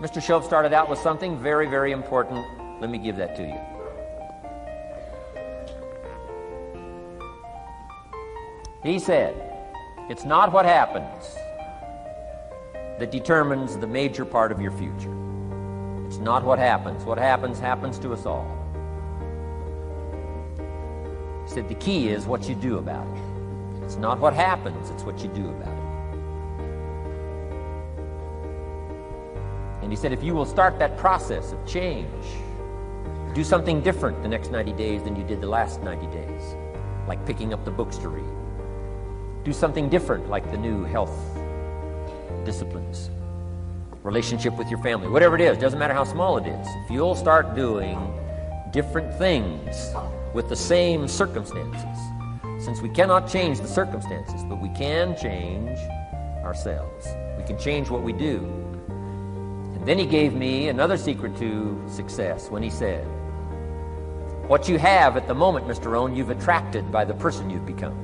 But Mr. Shoaff started out with something very, very important. Let me give that to you. He said, it's not what happens that determines the major part of your future. It's not what happens. What happens, happens to us all. He said the key is what you do about it. It's not what happens, it's what you do about it. And he said if you will start that process of change, do something different the next 90 days than you did the last 90 days, like picking up the books to read. Do something different like the new health disciplines, relationship with your family, whatever it is, doesn't matter how small it is. If you'll start doing different things with the same circumstances, since we cannot change the circumstances, but we can change ourselves. We can change what we do. And then he gave me another secret to success when he said, what you have at the moment, Mr. Rohn, you've attracted by the person you've become.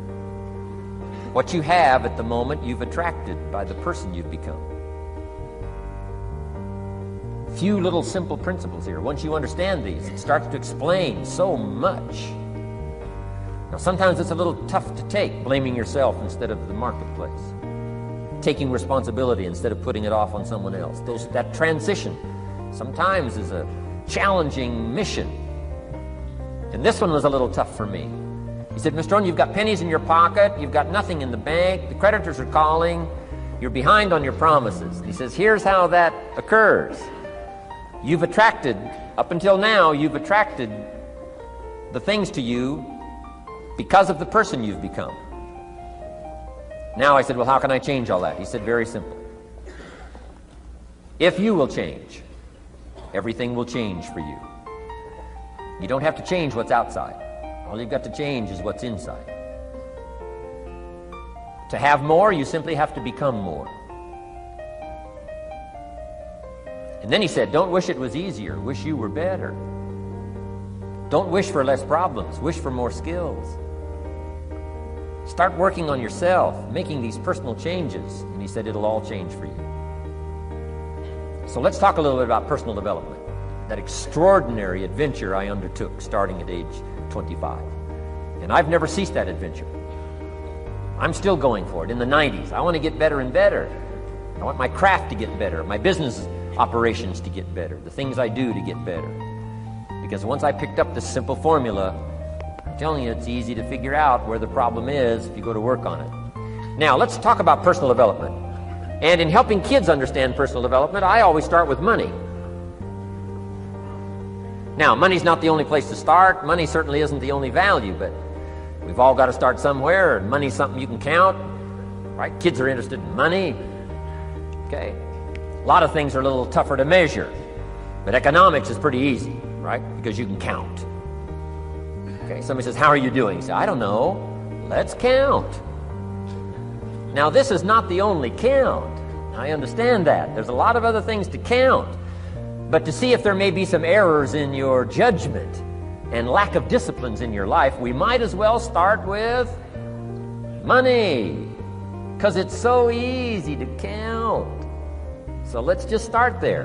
What you have at the moment, you've attracted by the person you've become. Few little simple principles here. Once you understand these, it starts to explain so much. Now, sometimes it's a little tough to take, blaming yourself instead of the marketplace, taking responsibility instead of putting it off on someone else. That transition sometimes is a challenging mission. And this one was a little tough for me. He said, Mr. Rohn, you've got pennies in your pocket, you've got nothing in the bank, the creditors are calling, you're behind on your promises. He says, here's how that occurs. You've attracted, up until now, you've attracted the things to you because of the person you've become. Now I said, well, how can I change all that? He said, very simple. If you will change, everything will change for you. You don't have to change what's outside. All you've got to change is what's inside. To have more, you simply have to become more. And then he said, don't wish it was easier. Wish you were better. Don't wish for less problems. Wish for more skills. Start working on yourself, making these personal changes. And he said, it'll all change for you. So let's talk a little bit about personal development. That extraordinary adventure I undertook starting at age 25. And I've never ceased that adventure. I'm still going for it. In the 90s, I want to get better and better. I want my craft to get better, my business operations to get better, the things I do to get better. Because once I picked up this simple formula, I'm telling you, it's easy to figure out where the problem is if you go to work on it. Now, let's talk about personal development. And in helping kids understand personal development, I always start with money. Now, money's not the only place to start. Money certainly isn't the only value, but we've all got to start somewhere, and money's something you can count, right? Kids are interested in money. Okay. A lot of things are a little tougher to measure, but economics is pretty easy, right? Because you can count. Okay, somebody says, how are you doing? You say, I don't know. Let's count. Now, this is not the only count. I understand that. There's a lot of other things to count. But to see if there may be some errors in your judgment and lack of disciplines in your life, we might as well start with money, because it's so easy to count. So let's just start there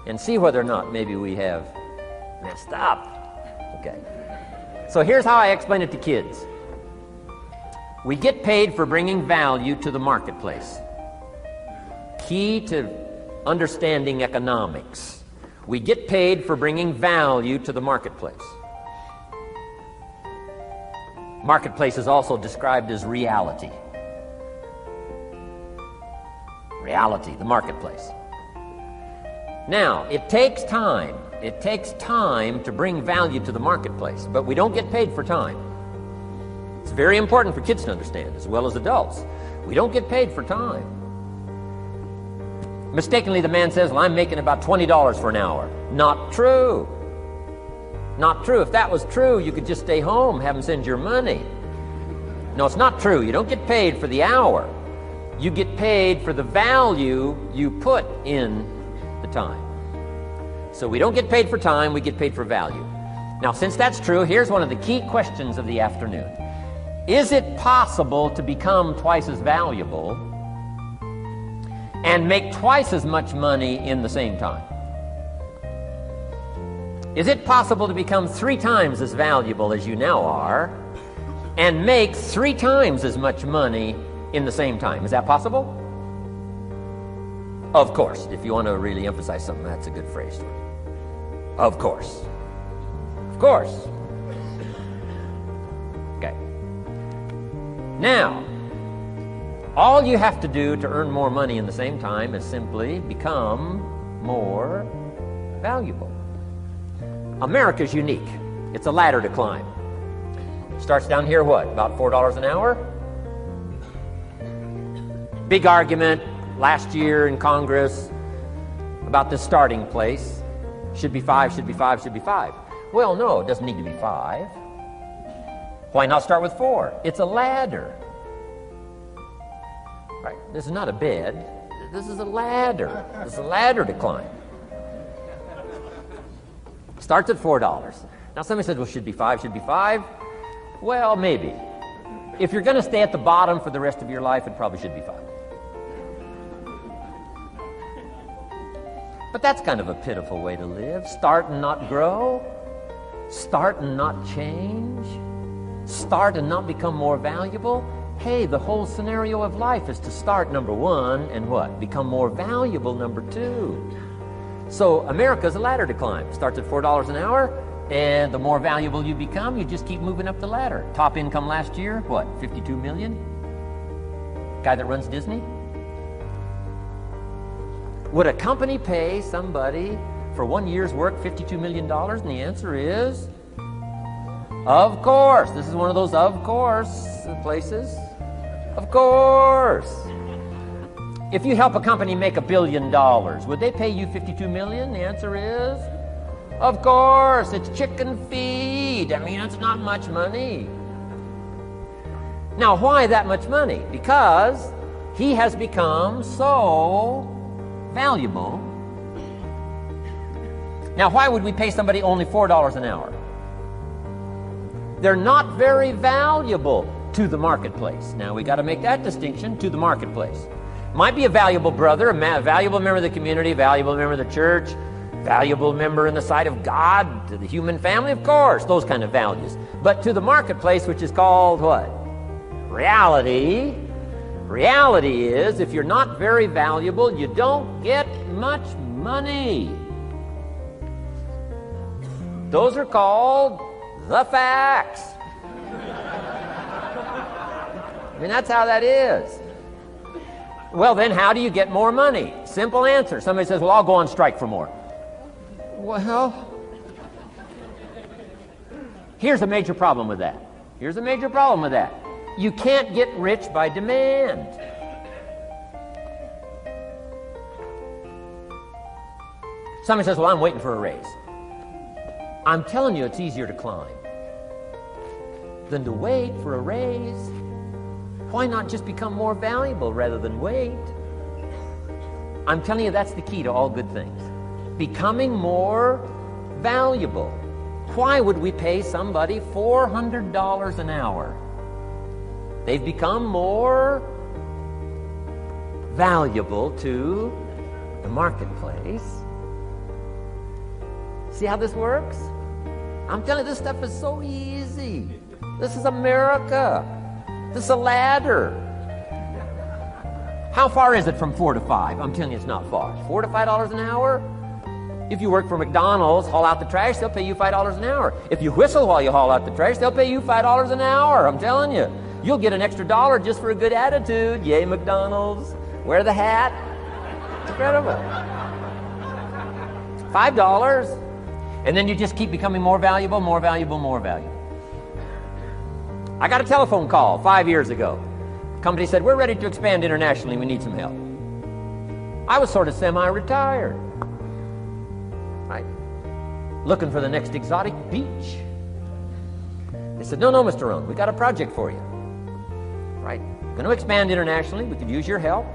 and see whether or not maybe we have messed up. Okay. So here's how I explain it to kids. We get paid for bringing value to the marketplace. Key to understanding economics. We get paid for bringing value to the marketplace. Marketplace is also described as reality. Reality, the marketplace. Now, it takes time. It takes time to bring value to the marketplace, but we don't get paid for time. It's very important for kids to understand, as well as adults. We don't get paid for time. Mistakenly, the man says, well, I'm making about $20 for an hour. Not true. Not true. If that was true, you could just stay home, have them send your money. No, it's not true. You don't get paid for the hour. You get paid for the value you put in the time. So we don't get paid for time, we get paid for value. Now, since that's true, here's one of the key questions of the afternoon. Is it possible to become twice as valuable and make twice as much money in the same time? Is it possible to become 3 times as valuable as you now are and make 3 times as much money in the same time? Is that possible? Of course. If you want to really emphasize something, that's a good phrase. Of course. Of course. Okay. Now, all you have to do to earn more money in the same time is simply become more valuable. America's unique. It's a ladder to climb. Starts down here, what, about $4 an hour? Big argument last year in Congress about the starting place. Should be 5, should be 5, should be 5. Well, no, it doesn't need to be 5. Why not start with 4? It's a ladder. Right? This is not a bed. This is a ladder. This is a ladder to climb. Starts at $4. Now somebody says, well, should be 5, should be 5. Well, maybe. If you're going to stay at the bottom for the rest of your life, it probably should be 5. But that's kind of a pitiful way to live. Start and not grow. Start and not change. Start and not become more valuable. Hey, the whole scenario of life is to start, number 1, and what? Become more valuable, number 2. So America's a ladder to climb. Starts at $4 an hour, and the more valuable you become, you just keep moving up the ladder. Top income last year, what, 52 million? Guy that runs Disney? Would a company pay somebody for 1 year's work $52 million? And the answer is, of course. This is one of those of course places. Of course. If you help a company make $1 billion, would they pay you $52 million? The answer is, of course. It's chicken feed. I mean, it's not much money. Now, why that much money? Because he has become so valuable. Now, why would we pay somebody only $4 an hour? They're not very valuable to the marketplace. Now, we got to make that distinction, to the marketplace. Might be a valuable brother, a valuable member of the community, valuable member of the church, valuable member in the sight of God, to the human family, of course, those kind of values. But to the marketplace, which is called what? Reality. Reality is, if you're not very valuable, you don't get much money. Those are called the facts. I mean, that's how that is. Well, then how do you get more money? Simple answer. Somebody says, well, I'll go on strike for more. Well, here's a major problem with that. Here's a major problem with that. You can't get rich by demand. Somebody says, well, I'm waiting for a raise. I'm telling you, it's easier to climb than to wait for a raise. Why not just become more valuable rather than wait? I'm telling you, that's the key to all good things. Becoming more valuable. Why would we pay somebody $400 an hour? They've become more valuable to the marketplace. See how this works? I'm telling you, this stuff is so easy. This is America. This is a ladder. How far is it from 4 to 5? I'm telling you, it's not far. $4 to $5 an hour? If you work for McDonald's, haul out the trash, they'll pay you $5 an hour. If you whistle while you haul out the trash, they'll pay you $5 an hour. I'm telling you. You'll get an extra $1 just for a good attitude. Yay, McDonald's. Wear the hat. It's incredible. $5. And then you just keep becoming more valuable, more valuable, more valuable. I got a telephone call 5 years ago. The company said, we're ready to expand internationally. We need some help. I was sort of semi-retired. Right? Looking for the next exotic beach. They said, no, Mr. Rohn, we got a project for you. Right? Going to expand internationally. We could use your help.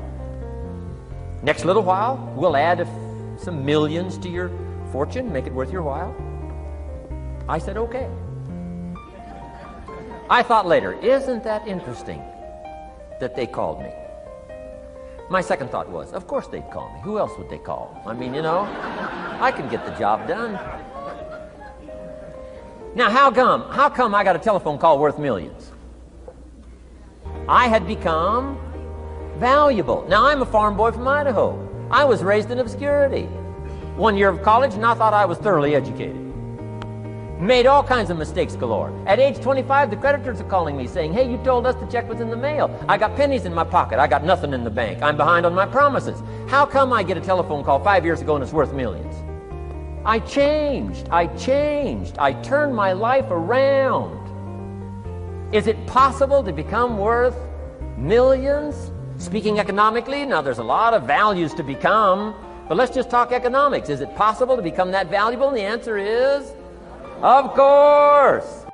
Next little while, we'll add some millions to your fortune, make it worth your while. I said, okay. I thought later, isn't that interesting that they called me? My second thought was, of course they'd call me. Who else would they call? I mean, I can get the job done. Now, how come I got a telephone call worth millions? I had become valuable. Now, I'm a farm boy from Idaho. I was raised in obscurity. 1 year of college, and I thought I was thoroughly educated. Made all kinds of mistakes galore. At age 25, the creditors are calling me saying, hey, you told us the check was in the mail. I got pennies in my pocket. I got nothing in the bank. I'm behind on my promises. How come I get a telephone call 5 years ago and it's worth millions? I changed. I turned my life around. Is it possible to become worth millions? Speaking economically, now there's a lot of values to become, but let's just talk economics. Is it possible to become that valuable? And the answer is, of course.